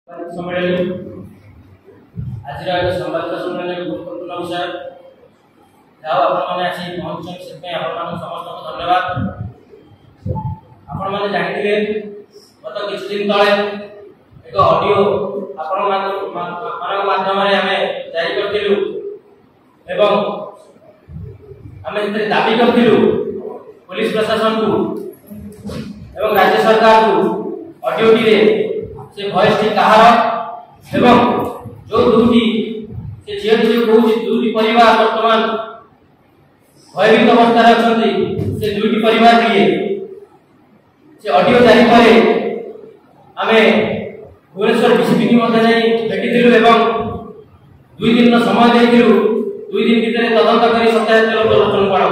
सम्मेलन आज संवाद सम्मेलन गुरुत्वपूर्ण विषय जाओ आपने पहुंचन से समस्त धन्यवाद। आपण जानते गत किछ दिन तले एक ऑडियो आपण माध्यम जारी करथिलु एवं आमे दाबी करथिलु पुलिस प्रशासन को एवं राज्य सरकार को ऑडियो टी से वॉइस टी कहार एवं जो दुटी से झील कहूँ दुटी परिवार वर्तमान भयभीत अवस्था अच्छा से दुटी परिवार लिए से ऑडियो जारी करे आमे भुवनेश्वर डीसीपी भेटी एवं 2 दिन समय देथिलु 2 दिन भीतर तदंत करी सत्यासत्य प्रदर्शन करा।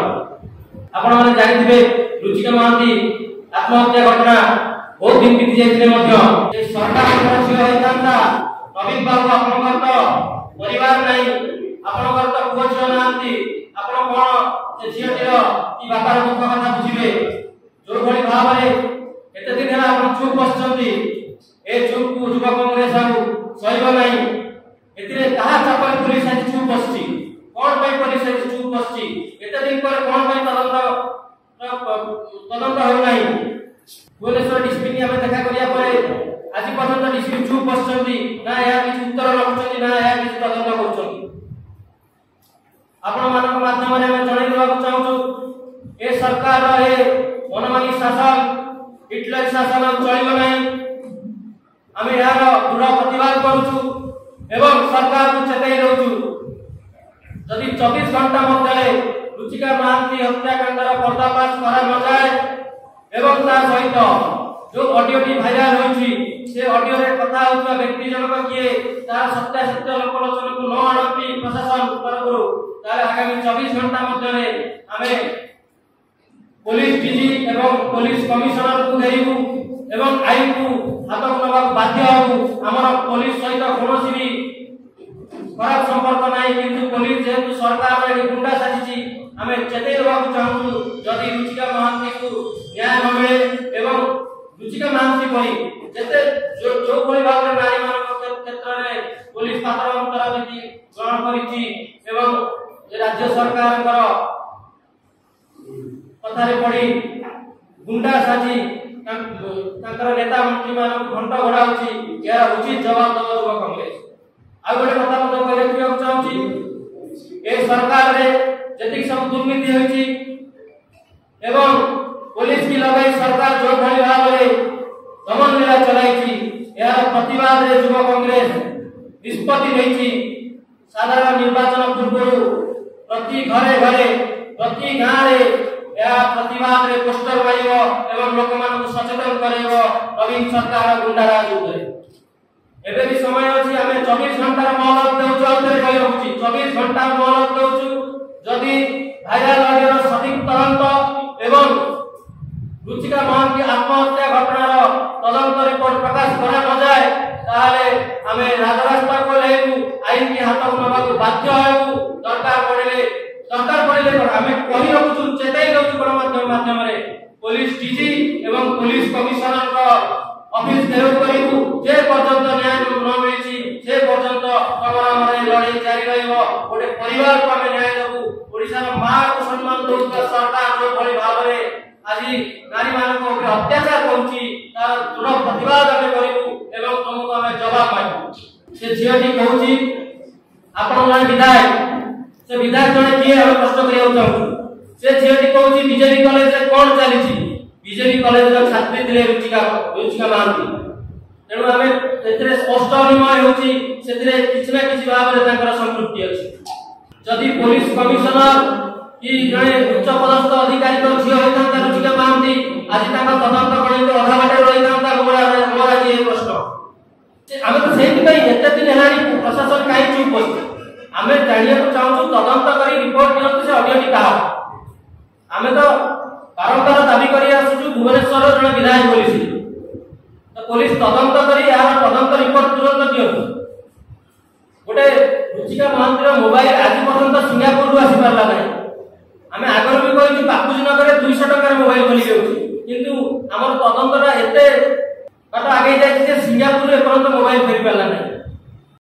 आपण माने जानिथिबे रुचिका महांती आत्महत्या घटना बहुत दिन बीती जाइथिले मध्य ए सरकार छिया होइतांता नवीन बाबू आपनकर तो परिवार नाही आपनकर तो पुओ छिया नांती आपण कोन से झियटिर की बापार दुख कथा बुझिबे जो भली भाव रे एते दिन हेला आपण चुप बसचंती ए चुप को युवा कांग्रेस आउ सहिबो नाही एतिरे कहा चापर पुलिस आज चुप बसची कोन भाई पुलिस आज चुप बसची एते दिन पर कोन भाई तदंत हो नाही भुवनेश्वर डीसीपी हमें देखा करिया परे आज पर्यंत डीसीपी चुप बसचंती ना या किछ उत्तर रखचंती ना या किछ तदंत करचंती। आपण मानक माध्यम रे हम जणाई देबा चाहूछु ए सरकार रे मनमानी शासन हिटलर शासन चलिबो नाही आमे यार दृढ़ प्रतिवाद करूछु एवं सरकार को चेताई रहउछु यदि 24 घंटा मध्य रुचिका महांती हत्याकांडर पर्दाफाश करा न जाए एवं ता सहित जो ऑडियो टी वायरल होइछि से ऑडियो रे कथा होता व्यक्ति जनक किए तार सत्यासत्य लोकलोचन को न आनती प्रशासन तरफरु तार आगामी 24 घंटा मध्य रे हमें पुलिस डीजी एवं पुलिस कमिश्नर को देइबु एवं आईन को हाथ नबा बाध्य हो हमर पुलिस सहित कोनोसी भी खराब संपर्क नाही किंतु पुलिस जेतु सरकार रे गुंडा साजिछि हमें चेताई देबा चाहू जदि रुचिका महांती को न्याय न मिले एवं रुचिका महांती परी जते जो कोई भाव रे नारी मान क्षेत्र रे पुलिस पात्र अंतराविधि ग्रहण करिछि एवं राज्य सरकार कथा रे पड़ी गुंडा साजी तांकर नेता मंत्री मान घंटा घोड़ाउछि यार उचित जवाब दबा युवा कांग्रेस आ गोटे कथा मत कहले किया चाहूछि ए सरकार रे जति सब दुर्नीति होइछि एवं पुलिस की लगाई सरकार जो भली भाव रे दमन लीला चलाइछि यार प्रतिवाद रे युवा कांग्रेस निष्पत्ति लेछि साधारण निर्वाचन पूर्व प्रति घरे घरे प्रति गां रे या प्रतिवाद रे पोस्टर मारिबो एवं लोक मान को सचेतन करेबो नवीन सरकार गुंडाराज उपरे एबे भी समय अछि हमें 24 घंटा मोहलत देउछु आउतरे कहि रहउछि 24 घंटा मोहलत देउछु जदि वायरल ऑडियो सटीक तदंत एवं रुचिका महांती आत्महत्या घटनार तदंत रिपोर्ट प्रकाश करा न जाए ताले हमें राजरास्ता को लेबु आईन की हाथ नबा को बाध्य हेबु दरकार पड़िले हमें कहि रहउछु चेताई रहउछु गणमाध्यम माध्यम रे पुलिस डीजी एवं पुलिस कमिश्नर का ऑफिस देव करिबु जे पर्यंत न्याय न मिलिछि से पर्यंत हमरा लड़ाई जारी रहइबो गोटे परिवार को हमें न्याय देबु ओडिसा रो मां को सम्मान दउता सरकार जो भली भाव रे आज नारी मान को ऊपर अत्याचार करूछि तार दृढ़ प्रतिवाद हमें करिबु एवं तुमको हमें जवाब पाइबु से झियटी कहूछि आपण मान विधायक से विधायक जने किए हम प्रश्न करिया चाहू से झियटी कहूछि बीजेपी कॉलेज रे कोन चलीछि बीजेपी कॉलेज रो छात्री दिले रुचिका महांती तेणु आमे एतरे स्पष्ट अनुमान होछि सेतरे किछ ना किछ भाव रे तांकर संपृक्ति अछि जदि पुलिस कमिश्नर की जने उच्च पदस्थ अधिकारी को झियो होइतांता रुचिका महांती आज तांका तदंत करितो अधा बाटे रहितांता हमरा जे प्रश्न आमे तो सेहि पई एते दिन हेलानी प्रशासन काई चुप बसि आमे जानिया को चाहू तदंत करी रिपोर्ट दियंतु से ऑडियो टी कहा आमे तो बारंबार दाबी करी आसुछु भुवनेश्वर जने विधायक पुलिस तो पुलिस तदंत करी यार तदंत रिपोर्ट तुरंत दियंतु गोटे रुचिका महांती मोबाइल आज पर्यंत सिंगापुर रु आसी परला नै हमें आगर भी कहि बापूजी नगर 200 टका मोबाइल बोली जाउछि किंतु हमर तदंतटा एते ବାଟ ଆଗେଇ ଯାଇଛି ଯେ ସିଙ୍ଗାପୁର ଏପର୍ଯ୍ୟନ୍ତ ମୋବାଇଲ ଫେରି ପାରିଲା ନାହିଁ।